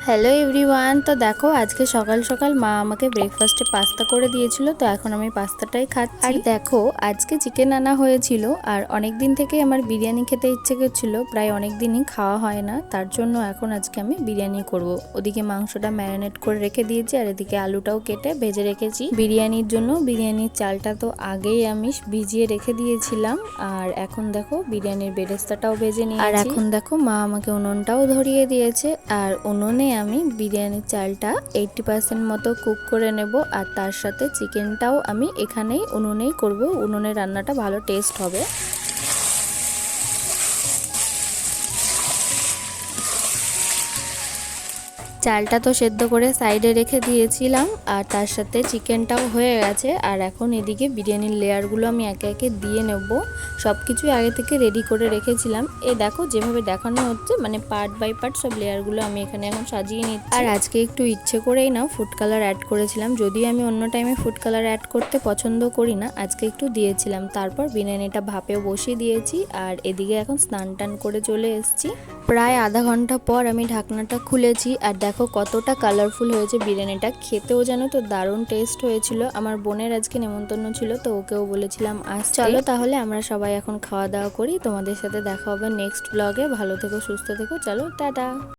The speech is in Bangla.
Hello everyone. তো দেখো আজকে সকাল সকাল মা আমাকে ব্রেকফাস্টে পাস্তা করে দিয়েছিল, তো এখন আমি পাস্তাটাই খাচ্ছি। আর দেখো আজকে চিকেন আনা হয়েছিল, আর অনেক দিন থেকে আমার বিরিয়ানি খেতে ইচ্ছে করছিল, প্রায় অনেক দিনই খাওয়া হয় না, তার জন্য এখন আজকে আমি বিরিয়ানি করব। ওদিকে মাংসটা ম্যারিনেট করে রেখে দিয়েছি, আর এদিকে আলুটাও কেটে ভেজে রেখেছি বিরিয়ানির জন্য। বিরিয়ানির চালটা তো আগেই আমি ভিজিয়ে রেখে দিয়েছিলাম, আর এখন দেখো বিরিয়ানির বেরেস্তাটাও ভেজে নিয়েছি। আর এখন দেখো মা আমাকে উনুনটাও ধরিয়ে দিয়েছে, আর উনুনে আমি বিরিয়ানির চালটা 80% মতো কুক করে নেব, আর তার সাথে চিকেনটাও আমি এখানেই উনুনেই করব। উনুনে রান্নাটা ভালো টেস্ট হবে। চালটা তো সেদ্ধ করে সাইডে রেখে দিয়েছিলাম, আর তার সাথে চিকেনটাও হয়ে গেছে। আর এখন এদিকে বিরিয়ানির লেয়ারগুলো আমি একে একে দিয়ে নেব। সব কিছু আগে থেকে রেডি করে রেখেছিলাম। দেখো যেভাবে দেখানো হচ্ছে, মানে পার্ট বাই পার্ট সব লেয়ারগুলো আমি এখানে এখন সাজিয়ে নিচ্ছি। আর আজকে একটু ইচ্ছে করেই না ফুড কালার অ্যাড করেছিলাম, যদিও আমি অন্য টাইমে ফুড কালার অ্যাড করতে পছন্দ করি না, আজকে একটু দিয়েছিলাম। তারপর বিরিয়ানিটা ভাপেও বসিয়ে দিয়েছি, আর এদিকে এখন স্নান টান করে চলে এসেছি। প্রায় আধা ঘন্টা পর আমি ঢাকনাটা খুলেছি, আর দেখো কতটা কালারফুল হয়েছে বিরিয়ানিটা। খেতেও যেন তো দারুণ টেস্ট হয়েছিল। আমার বোনের আজকে নেমন্তন্ন ছিল, তো ওকেও বলেছিলাম আসতে। চলো তাহলে আমরা সবাই এখন খাওয়া দাওয়া করি। তোমাদের সাথে দেখা হবে নেক্সট ব্লগে। ভালো থেকো, সুস্থ থেকো, চলো টাটা।